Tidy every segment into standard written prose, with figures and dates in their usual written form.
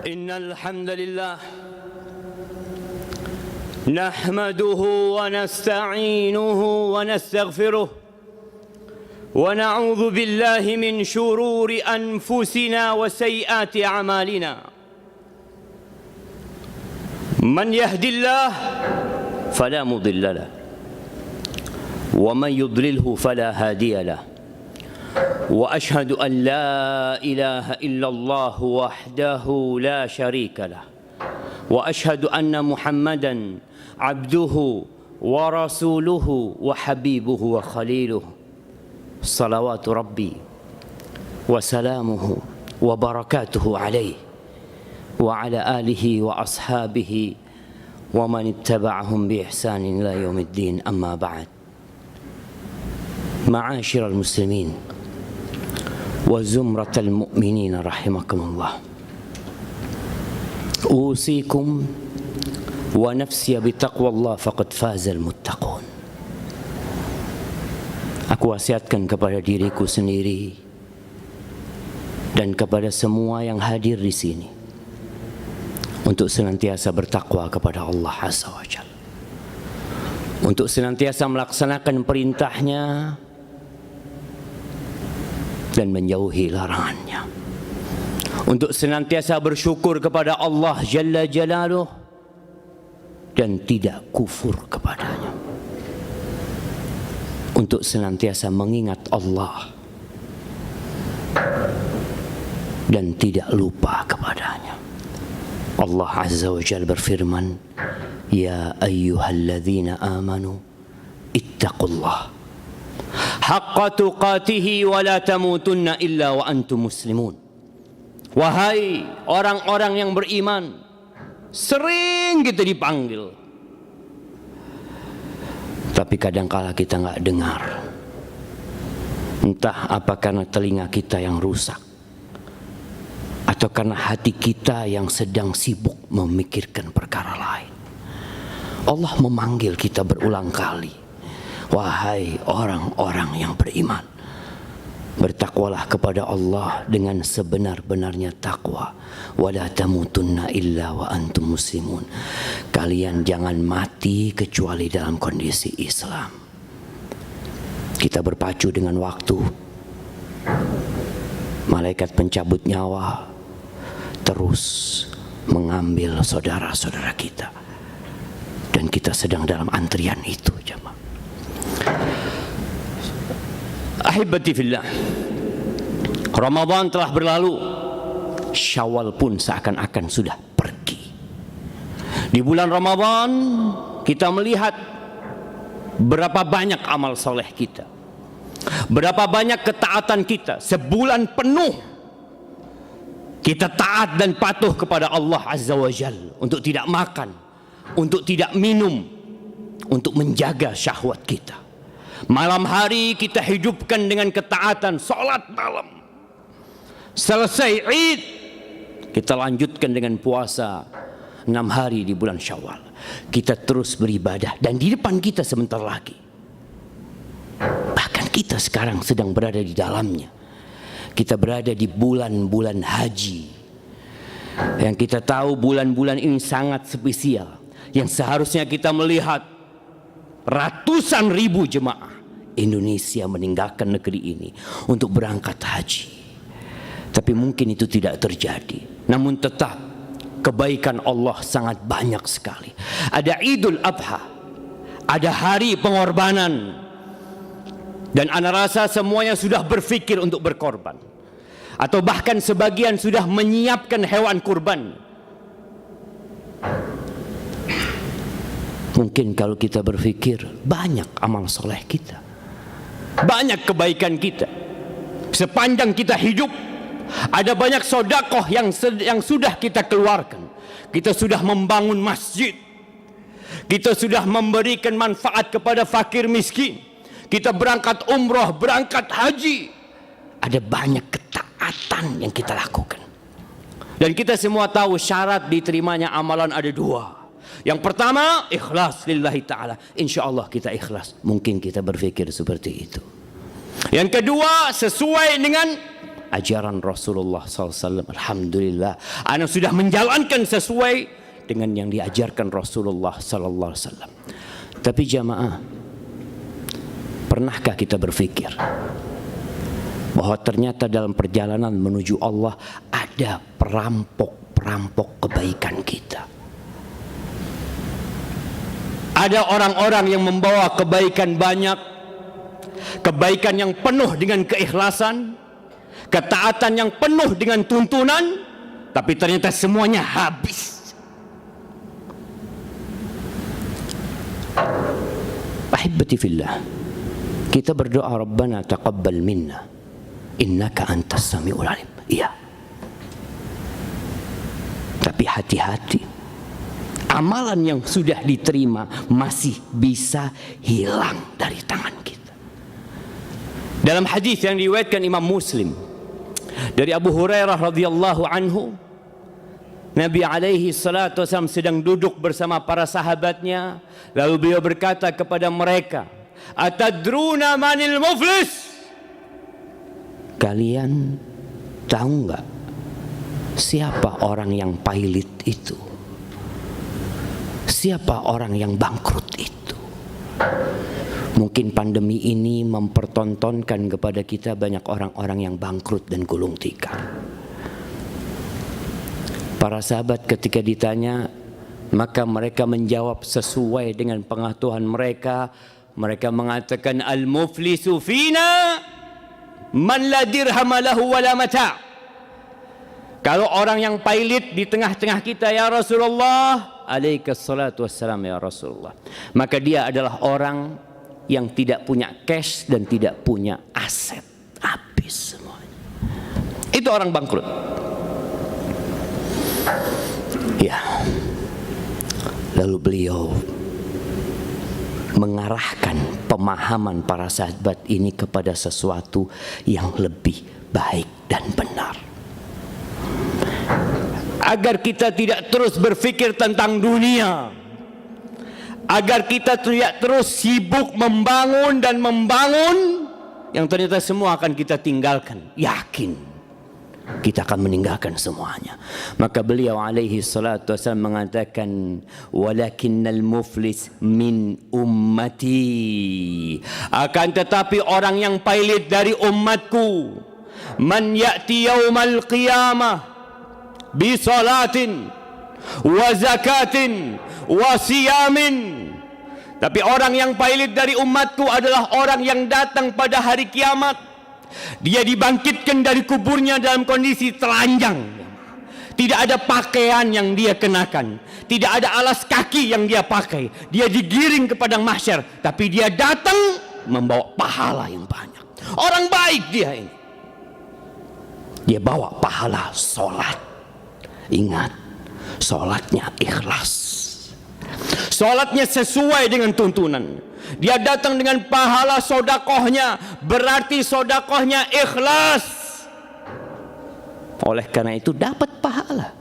Innal hamdalillah nahmaduhu wa nasta'inuhu wa nastaghfiruh wa na'udzu billahi min shururi anfusina wa sayyiati a'malina. Man yahdillah fala mudilla lahu wa man yudlilhu fala hadiya lahu. وأشهد أن لا إله إلا الله وحده لا شريك له وأشهد أن محمدًا عبده ورسوله وحبيبه وخليله صلوات ربي وسلامه وبركاته عليه وعلى آله وأصحابه ومن اتبعهم بإحسان إلى يوم الدين. أما بعد، معاشر المسلمين وزمرة المؤمنين رحمكم الله، أوصيكم ونفسي بتقوى الله فقد فاز المتقون. Aku wasiatkan kepada diriku sendiri dan kepada semua yang hadir di sini untuk senantiasa bertakwa kepada Allah Azza wa Jalla, untuk senantiasa melaksanakan perintahnya dan menjauhi larangannya, untuk senantiasa bersyukur kepada Allah Jalla Jalaluh dan tidak kufur kepadanya, untuk senantiasa mengingat Allah dan tidak lupa kepadanya. Allah Azza wa Jalla berfirman, Ya ayyuhalladzina amanu ittaqullah haqqa tuqatihi wa la tamutunna illa wa antum muslimun. Wahai orang-orang yang beriman, sering kita dipanggil, tapi kadangkala kita nggak dengar. Entah apa karena telinga kita yang rusak, atau karena hati kita yang sedang sibuk memikirkan perkara lain. Allah memanggil kita berulang kali. Wahai orang-orang yang beriman, bertakwalah kepada Allah dengan sebenar-benarnya takwa. Wala tamutunna illa wa antum muslimun. Kalian jangan mati kecuali dalam kondisi Islam. Kita berpacu dengan waktu. Malaikat pencabut nyawa terus mengambil saudara-saudara kita, dan kita sedang dalam antrian itu, jemaah. Ahibati fillah, Ramadan telah berlalu, Syawal pun seakan-akan sudah pergi. Di bulan Ramadan kita melihat berapa banyak amal soleh kita, berapa banyak ketaatan kita. Sebulan penuh kita taat dan patuh kepada Allah Azza wa Jalla, untuk tidak makan, untuk tidak minum, untuk menjaga syahwat kita. Malam hari kita hidupkan dengan ketaatan, salat malam. Selesai Id, kita lanjutkan dengan puasa 6 hari di bulan Syawal. Kita terus beribadah, dan di depan kita sebentar lagi, bahkan kita sekarang sedang berada di dalamnya, kita berada di bulan-bulan haji, yang kita tahu bulan-bulan ini sangat spesial, yang seharusnya kita melihat ratusan ribu jemaah Indonesia meninggalkan negeri ini untuk berangkat haji. Tapi mungkin itu tidak terjadi. Namun tetap kebaikan Allah sangat banyak sekali. Ada Idul Adha, ada hari pengorbanan, dan ana rasa semuanya sudah berpikir untuk berkorban, atau bahkan sebagian sudah menyiapkan hewan kurban. Mungkin kalau kita berpikir, banyak amal soleh kita, banyak kebaikan kita sepanjang kita hidup. Ada banyak sodakoh yang sudah kita keluarkan. Kita sudah membangun masjid, kita sudah memberikan manfaat kepada fakir miskin, kita berangkat umroh, berangkat haji. Ada banyak ketaatan yang kita lakukan, dan kita semua tahu syarat diterimanya amalan ada 2. Yang pertama, ikhlas lillahi ta'ala. Insya Allah kita ikhlas. Mungkin kita berpikir seperti itu. Yang kedua, sesuai dengan ajaran Rasulullah SAW. Alhamdulillah, ana sudah menjalankan sesuai dengan yang diajarkan Rasulullah SAW. Tapi jamaah, pernahkah kita berpikir bahwa ternyata dalam perjalanan menuju Allah ada perampok kebaikan kita? Ada orang-orang yang membawa kebaikan banyak, kebaikan yang penuh dengan keikhlasan, ketaatan yang penuh dengan tuntunan, tapi ternyata semuanya habis. Ahibati fillah, kita berdoa Rabbana taqabbal minna innaka antas samiul alim. Iya. Tapi hati-hati, amalan yang sudah diterima masih bisa hilang dari tangan kita. Dalam hadis yang diriwayatkan Imam Muslim dari Abu Hurairah radhiyallahu anhu, Nabi alaihi salatu wasallam sedang duduk bersama para sahabatnya, lalu beliau berkata kepada mereka, "Atadruna manil muflis?" Kalian tahu enggak siapa orang yang pailit itu? Siapa orang yang bangkrut itu? Mungkin pandemi ini mempertontonkan kepada kita banyak orang-orang yang bangkrut dan gulung tikar. Para sahabat ketika ditanya, maka mereka menjawab sesuai dengan pengetahuan mereka. Mereka mengatakan, al-muflisu fina man la dirham lahu wala mata'. Kalau orang yang pailit di tengah-tengah kita ya Rasulullah, alaikas salatu wassalam ya Rasulullah, maka dia adalah orang yang tidak punya cash dan tidak punya aset, habis semuanya. Itu orang bangkrut. Ya. Lalu beliau mengarahkan pemahaman para sahabat ini kepada sesuatu yang lebih baik dan benar. Agar kita tidak terus berpikir tentang dunia, agar kita tidak terus sibuk membangun dan membangun yang ternyata semua akan kita tinggalkan. Yakin kita akan meninggalkan semuanya. Maka beliau alaihi salatu wasallam mengatakan, walakinnal muflis min ummati, akan tetapi orang yang pailit dari umatku, man ya'ti yaumal qiyamah bi salatin wa zakatin wa siyamin. Tapi orang yang pailit dari umatku adalah orang yang datang pada hari kiamat, dia dibangkitkan dari kuburnya dalam kondisi telanjang, tidak ada pakaian yang dia kenakan, tidak ada alas kaki yang dia pakai, dia digiring ke padang mahsyar, tapi dia datang membawa pahala yang banyak. Orang baik dia ini, dia bawa pahala solat. Ingat, solatnya ikhlas, solatnya sesuai dengan tuntunan. Dia datang dengan pahala sodakohnya, berarti sodakohnya ikhlas. Oleh karena itu dapat pahala.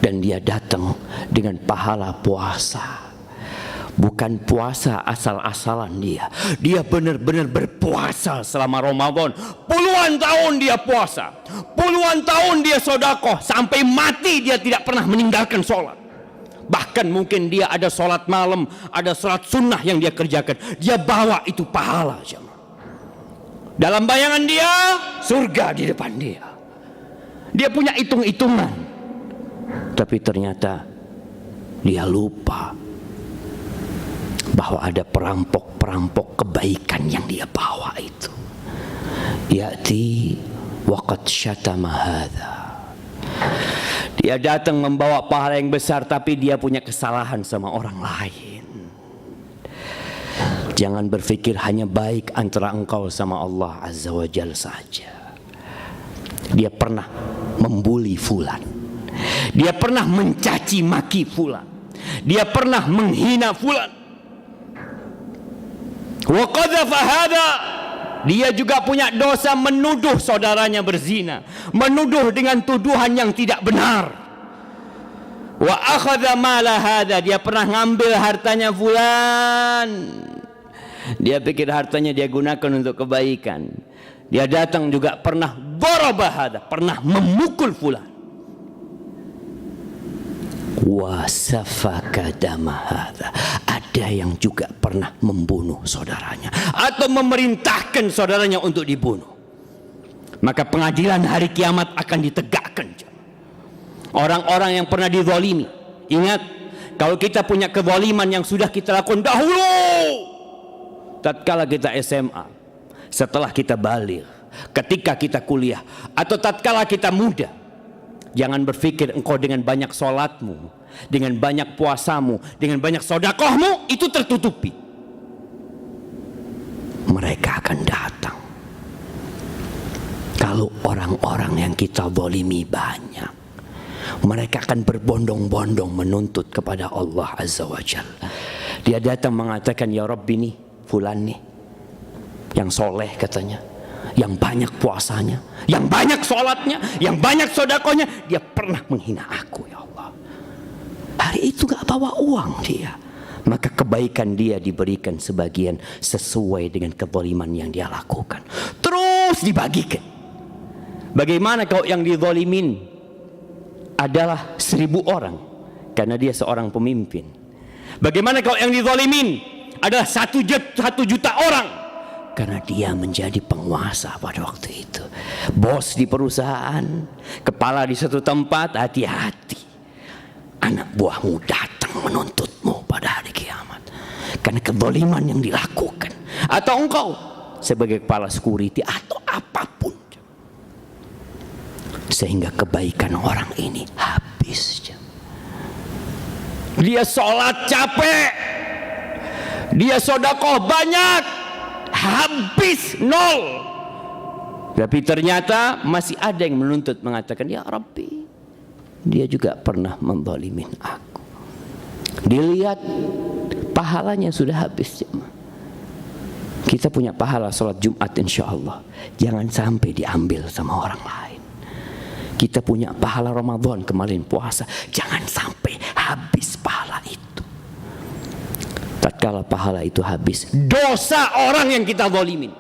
Dan dia datang dengan pahala puasa. Bukan puasa asal-asalan dia. Dia benar-benar berpuasa selama Ramadan. Puluhan tahun dia puasa, puluhan tahun dia sodakoh, sampai mati dia tidak pernah meninggalkan sholat. Bahkan mungkin dia ada sholat malam, ada sholat sunnah yang dia kerjakan, dia bawa itu pahala. Dalam bayangan dia, surga di depan dia. Dia punya hitung-hitungan. Tapi ternyata dia lupa bahwa ada perampok-perampok kebaikan yang dia bawa itu. Ya'ti waqad syatama hadza. Dia datang membawa pahala yang besar, tapi dia punya kesalahan sama orang lain. Jangan berpikir hanya baik antara engkau sama Allah Azza wa Jalla saja. Dia pernah membuli fulan, dia pernah mencaci maki fulan, dia pernah menghina fulan. Wa qadhafa hadza, dia juga punya dosa menuduh saudaranya berzina, menuduh dengan tuduhan yang tidak benar. Wa akhadha mala hadza, dia pernah ngambil hartanya fulan. Dia pikir hartanya dia gunakan untuk kebaikan. Dia datang juga pernah daraba hadza, pernah memukul fulan. Wa safaka dama hadza. Ada yang juga pernah membunuh saudaranya atau memerintahkan saudaranya untuk dibunuh. Maka pengadilan hari kiamat akan ditegakkan. Orang-orang yang pernah dizalimi. Ingat, kalau kita punya kezaliman yang sudah kita lakukan dahulu, tatkala kita SMA, setelah kita baligh, ketika kita kuliah, atau tatkala kita muda, jangan berpikir engkau dengan banyak sholatmu, dengan banyak puasamu, dengan banyak sodakohmu itu tertutupi. Mereka akan datang. Kalau orang-orang yang kita zalimi banyak, mereka akan berbondong-bondong menuntut kepada Allah Azza wa Jalla. Dia datang mengatakan, ya Rabbi nih, fulan nih, yang soleh katanya, yang banyak puasanya, yang banyak sholatnya, yang banyak sodakohnya, dia pernah menghina aku ya Allah. Hari itu gak bawa uang dia, maka kebaikan dia diberikan sebagian sesuai dengan kezaliman yang dia lakukan, terus dibagikan. Bagaimana kalau yang dizalimin adalah 1000 orang karena dia seorang pemimpin? Bagaimana kalau yang dizalimin adalah 1 juta orang karena dia menjadi penguasa pada waktu itu, bos di perusahaan, kepala di satu tempat? Hati-hati, anak buahmu datang menuntutmu pada hari kiamat karena kezaliman yang dilakukan, atau engkau sebagai kepala security atau apapun, sehingga kebaikan orang ini habis. Dia sholat capek, dia sodakoh banyak, habis nol. Tapi ternyata masih ada yang menuntut, mengatakan, ya Rabbi, dia juga pernah menzalimin aku. Dilihat pahalanya sudah habis. Kita punya pahala sholat Jumat insya Allah, jangan sampai diambil sama orang lain. Kita punya pahala Ramadan kemarin puasa, jangan sampai habis pahala itu. Tatkala pahala itu habis, dosa orang yang kita zalimin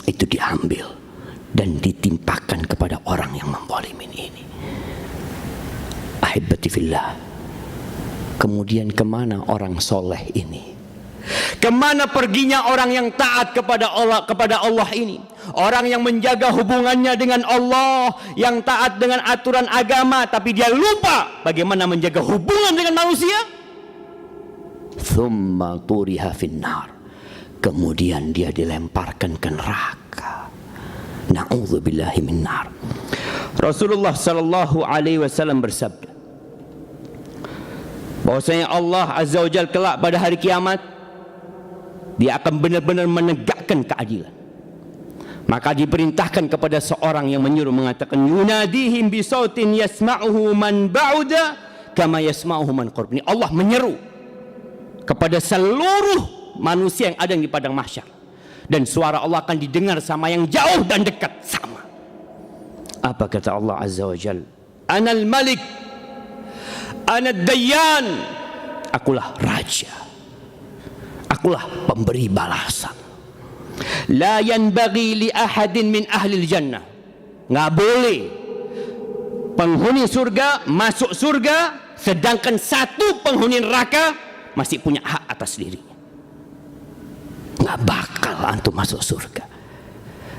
itu diambil dan ditimpakan kepada orang yang menzalimin ini. Ahibati fillah. Kemudian kemana orang soleh ini? Kemana perginya orang yang taat kepada Allah ini? Orang yang menjaga hubungannya dengan Allah, yang taat dengan aturan agama, tapi dia lupa bagaimana menjaga hubungan dengan manusia. Thumma turiha finnar. Kemudian dia dilemparkan ke neraka. Na'udzubillahi minnar. Rasulullah sallallahu alaihi wasallam bersabda bahwasanya Allah Azza wa Jalla kelak pada hari kiamat dia akan benar-benar menegakkan keadilan. Maka diperintahkan kepada seorang yang menyuruh, mengatakan, yunadihim bisautin yasma'uhu man ba'uda kama yasma'uhu man qurb. Allah menyeru kepada seluruh manusia yang ada di padang mahsyar, dan suara Allah akan didengar sama yang jauh dan dekat sama. Apa kata Allah Azza wa Jalla? Anal malik, anad dayyan. Akulah raja, akulah pemberi balasan. La yanbaghi li ahadin min ahli jannah. Nggak boleh penghuni surga masuk surga sedangkan satu penghuni neraka masih punya hak atas dirinya. Nggak bakal antum masuk surga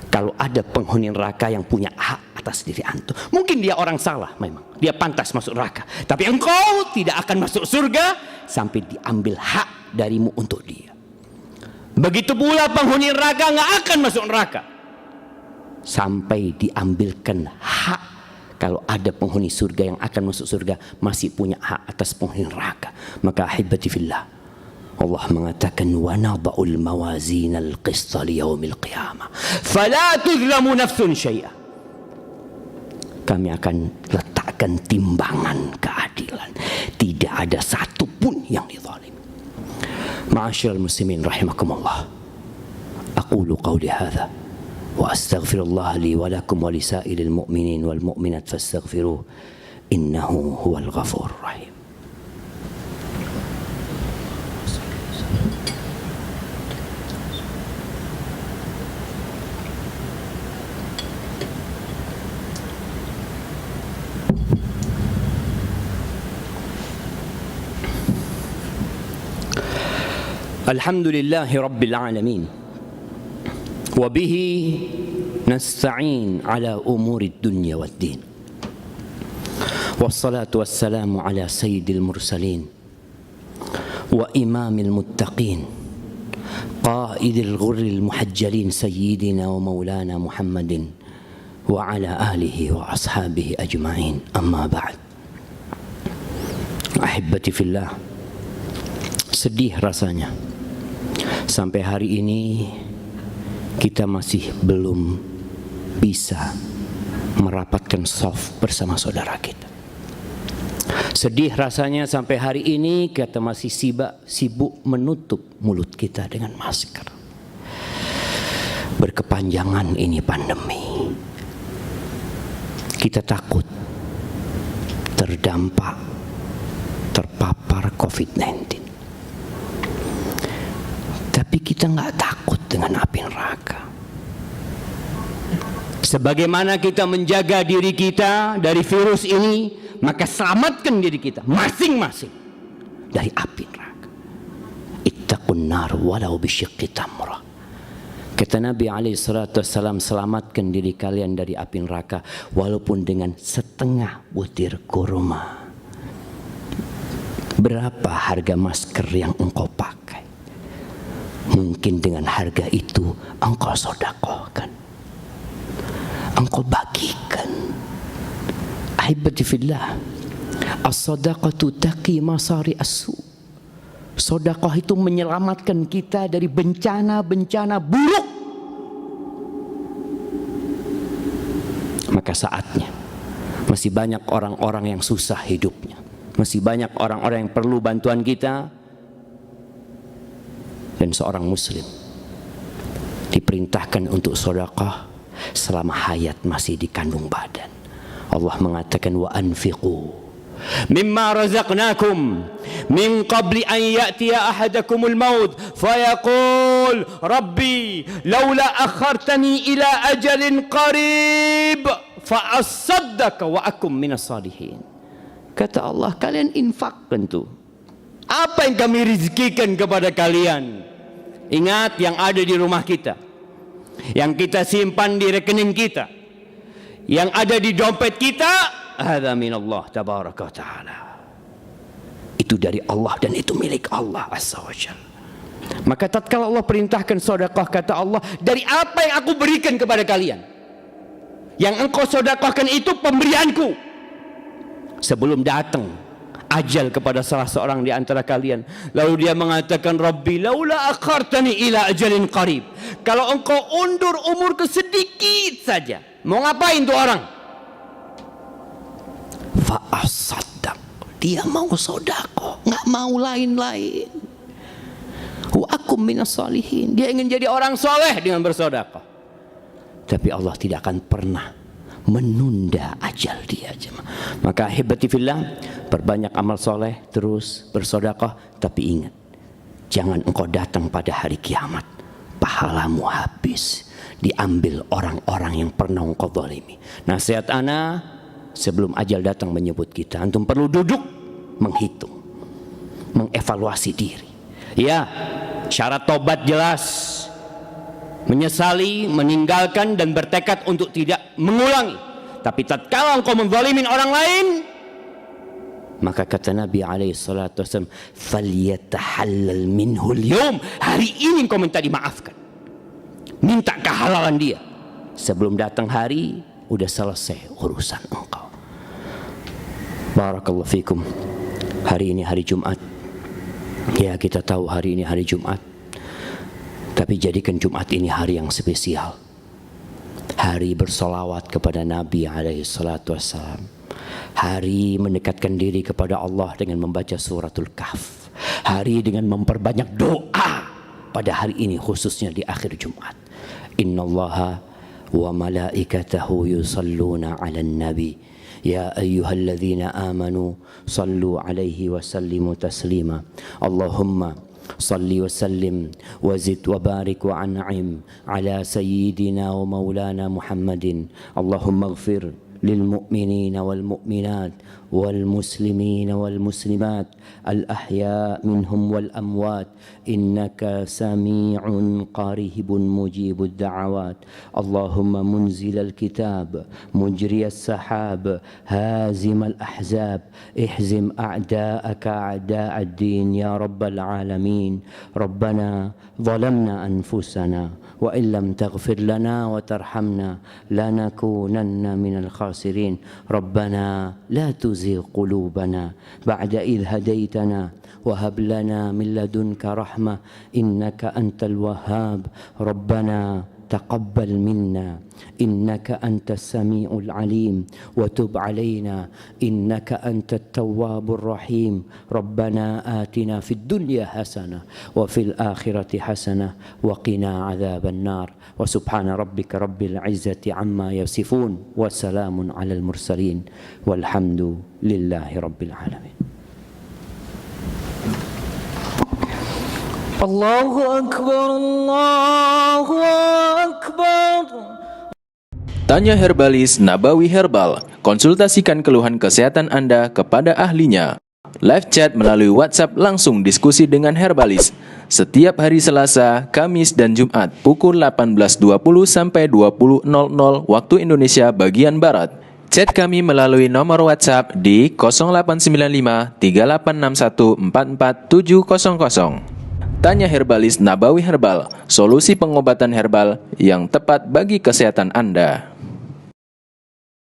kalau ada penghuni neraka yang punya hak atas diri antum. Mungkin dia orang salah, memang dia pantas masuk neraka, tapi engkau tidak akan masuk surga sampai diambil hak darimu untuk dia. Begitu pula penghuni neraka nggak akan masuk neraka sampai diambilkan hak. Kalau ada penghuni surga yang akan masuk surga masih punya hak atas penghuni neraka. Maka ahibati fillah, Allah mengatakan, wa nada'ul mawazinal qista liyaumil qiyamah fala tuzlamu nafsun syai'a. Kami akan letakkan timbangan keadilan, tidak ada satu pun yang dizalim. Ma'asyiral muslimin rahimakumullah, aqulu qawli hadza wa astaghfirullah li wa lakum wa lisairil mu'minin wal mu'minat fastaghfiruh innahu huwal ghafurur rahim. Alhamdulillahi Rabbil Alamin. Wabihi nasta'in ala umuri dunya wad din. Wassalatu wassalamu ala sayyidil mursalin wa imamil muttaqin qaidil ghurril muhajjalin sayyidina wa maulana Muhammadin wa ala alihi wa ashabihi ajma'in. Amma ba'd. Ahibati fillah, sedih rasanya sampai hari ini kita masih belum bisa merapatkan shaf bersama saudara kita. Sedih rasanya sampai hari ini kita masih sibuk menutup mulut kita dengan masker. Berkepanjangan ini pandemi. Kita takut terpapar COVID-19. Tapi kita nggak takut dengan api neraka. Sebagaimana kita menjaga diri kita dari virus ini, maka selamatkan diri kita masing-masing dari api neraka. Ittaqun nar walau bisyiqqi tamrah. Kata Nabi SAW, selamatkan diri kalian dari api neraka walaupun dengan setengah butir kurma. Berapa harga masker yang engkau pakai? Mungkin dengan harga itu engkau sedekahkan, engkau bagikan. Ahibati fillah, as-sadaqatu taqi masari as-su. Sedekah itu menyelamatkan kita dari bencana-bencana buruk. Maka saatnya, masih banyak orang-orang yang susah hidupnya, masih banyak orang-orang yang perlu bantuan kita. Dan seorang muslim diperintahkan untuk sedekah selama hayat masih di kandung badan. Allah mengatakan wa anfiqu mimma razaqnakum min qabli an ya'tiya ahadakumul maut fayaqul rabbi laula akhartani ila ajalin qarib fa asaddaq wa akum minas salihin. Kata Allah, kalian infakkan tuh apa yang kami rezekikan kepada kalian. Ingat yang ada di rumah kita, yang kita simpan di rekening kita, yang ada di dompet kita, hadza minallah tabaraka wa taala. Itu dari Allah dan itu milik Allah azza wa jalla. Maka tatkala Allah perintahkan sedekah, kata Allah, dari apa yang aku berikan kepada kalian, yang engkau sedekahkan itu pemberianku. Sebelum datang ajal kepada salah seorang di antara kalian, lalu dia mengatakan, Rabbi laula akhartani ila ajalin qarib. Kalau engkau undur umurku sedikit saja, mau ngapain tuh orang? Fa asaddaq, dia mau sedekah, nggak mau lain-lain. Wa akum minas salihin, dia ingin jadi orang soleh dengan bersedekah. Tapi Allah tidak akan pernah menunda ajal dia. Maka ahibati fillah, perbanyak amal soleh, terus bersedekah. Tapi ingat, jangan engkau datang pada hari kiamat pahalamu habis, diambil orang-orang yang pernah engkau zalimi. Nasihat ana sebelum ajal datang menyebut kita, antum perlu duduk menghitung, mengevaluasi diri. Ya, syarat tobat jelas, menyesali, meninggalkan dan bertekad untuk tidak mengulangi. Tapi tatkala engkau menzalimin orang lain, maka kata Nabi SAW, falyatahallal minhu al-yawm, hari ini engkau minta dimaafkan, minta kehalalan dia sebelum datang hari udah selesai urusan engkau. Barakallahu fikum. Hari ini hari Jumat. Ya, kita tahu hari ini hari Jumat. Tapi jadikan Jumat ini hari yang spesial. Hari bersolawat kepada Nabi SAW. Hari mendekatkan diri kepada Allah dengan membaca suratul Kahf. Hari dengan memperbanyak doa pada hari ini, khususnya di akhir Jumat. Innallaha wa malaikatahu yusalluna 'alan nabi. Ya ayyuhalladzina amanu sallu 'alaihi wa sallimu taslima. Allahumma salli wa sallim wa zid wa barik wa an'im ala sayyidina wa maulana Muhammadin. Allahumma ighfir للمؤمنين والمؤمنات والمسلمين والمسلمات الأحياء منهم والأموات إنك سميع قريب مجيب الدعوات. اللهم منزل الكتاب مجري السحاب هازم الأحزاب احزم أعداءك أعداء الدين يا رب العالمين. ربنا ظلمنا أنفسنا وإن لم تغفر لنا وترحمنا لنكونن من الخاسرين. ربنا لا تزغ قلوبنا بعد إذ هديتنا وهب لنا من لدنك رحمة إنك أنت الوهاب. ربنا تقبل منا إنك أنت السميع العليم وتب علينا إنك أنت التواب الرحيم. ربنا آتنا في الدنيا حسنة وفي الآخرة حسنة وقنا عذاب النار. وسبحان ربك رب العزة عما يصفون وسلام على المرسلين والحمد لله رب العالمين. Allahu Akbar, Allahu Akbar. Tanya Herbalis Nabawi Herbal. Konsultasikan keluhan kesehatan Anda kepada ahlinya. Live chat melalui WhatsApp, langsung diskusi dengan Herbalis. Setiap hari Selasa, Kamis, dan Jumat pukul 18.20 sampai 20.00 waktu Indonesia bagian Barat. Chat kami melalui nomor WhatsApp di 0895 3861 44700. Tanya Herbalis Nabawi Herbal, solusi pengobatan herbal yang tepat bagi kesehatan Anda.